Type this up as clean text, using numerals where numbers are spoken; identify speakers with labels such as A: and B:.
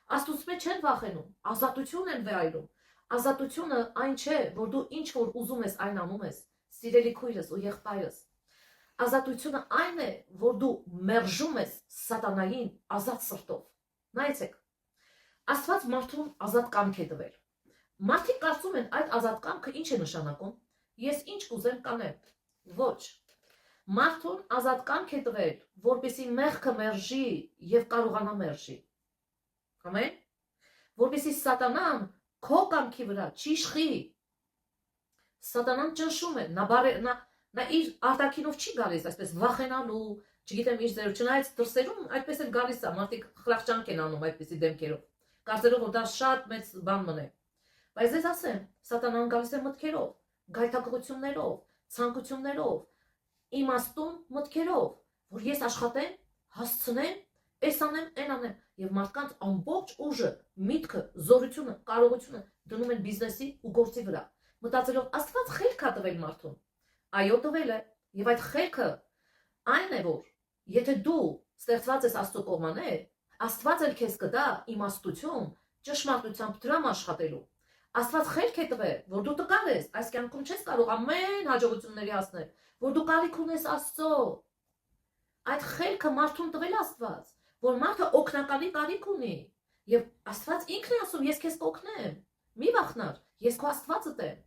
A: Աստծուց մեջ չեն վախենում, ազատություն են վայելում։ Ազատությունը այն չէ, որ դու ինչ որ ուզում ես, այն անում ես, սիրելի քույրս ու եղբայրս։ Ազատությունը այն է, որ դու մերժում ես սատանային ազատ սրտով։ Նայեցեք, Աստված մարդուն ազատ կամք է տվել։ Մարդիկ կարծում են այդ ազատ կամքը ինչ է նշանակում։ Ես ինչ կուզեմ կանեմ։ Ոչ։ Մարդուն ազատ կամք է տվել, որպեսզի մեղքը մերժի եւ կարողանա մերժի։ Ամեն։ Որպեսզի սատանան քո կամքի վրա չիշխի։ Սատանան ճնշում է, նա իր արտաքինով չի գալիս այսպես վախենալու, չգիտեմ իր ձերով, չնայած դրսերում այդպես էլ գալիս է, մարդիկ խղճանք են անում այդպեսի դեմքերով, կարծելով որ դա շատ մեծ բան մնե։ Բայց ես ասեմ, սատանան գալիս է մտքերով, գայթակղություններով, ցանկություններով, իմաստուն մտքերով, որ ես աշխատեմ, հասցնեմ, այս անեմ, այն անեմ, եւ մարդկանց ամբողջ ուժը, միտքը, զորությունը, կարողությունը դնում են բիզնեսի ու գործի վրա, մտածելով Աստված խելք է տվել մարդուն։ Այո, տվել է, եւ այդ խելքը այն է, որ եթե դու ստեղծված ես Աստծո կողմանը, Աստված էլ քեզ կտա իմաստություն, ճշմարտությամբ դրամ աշխատելու։ Աստված խելք է տվել, որ դու տկար ես, այս կյանքում չես կարող ամեն հաջողությունների հասնել, որ դու կարիք ունես Աստծո։ Այդ խելքը մարդուն տվել Աստված, որ մարդը օգնականի կարիք ունի, եւ Աստված ինքն է ասում, ես քեզ կօգնեմ։ Մի վախնար, ես քո Աստվածդ եմ։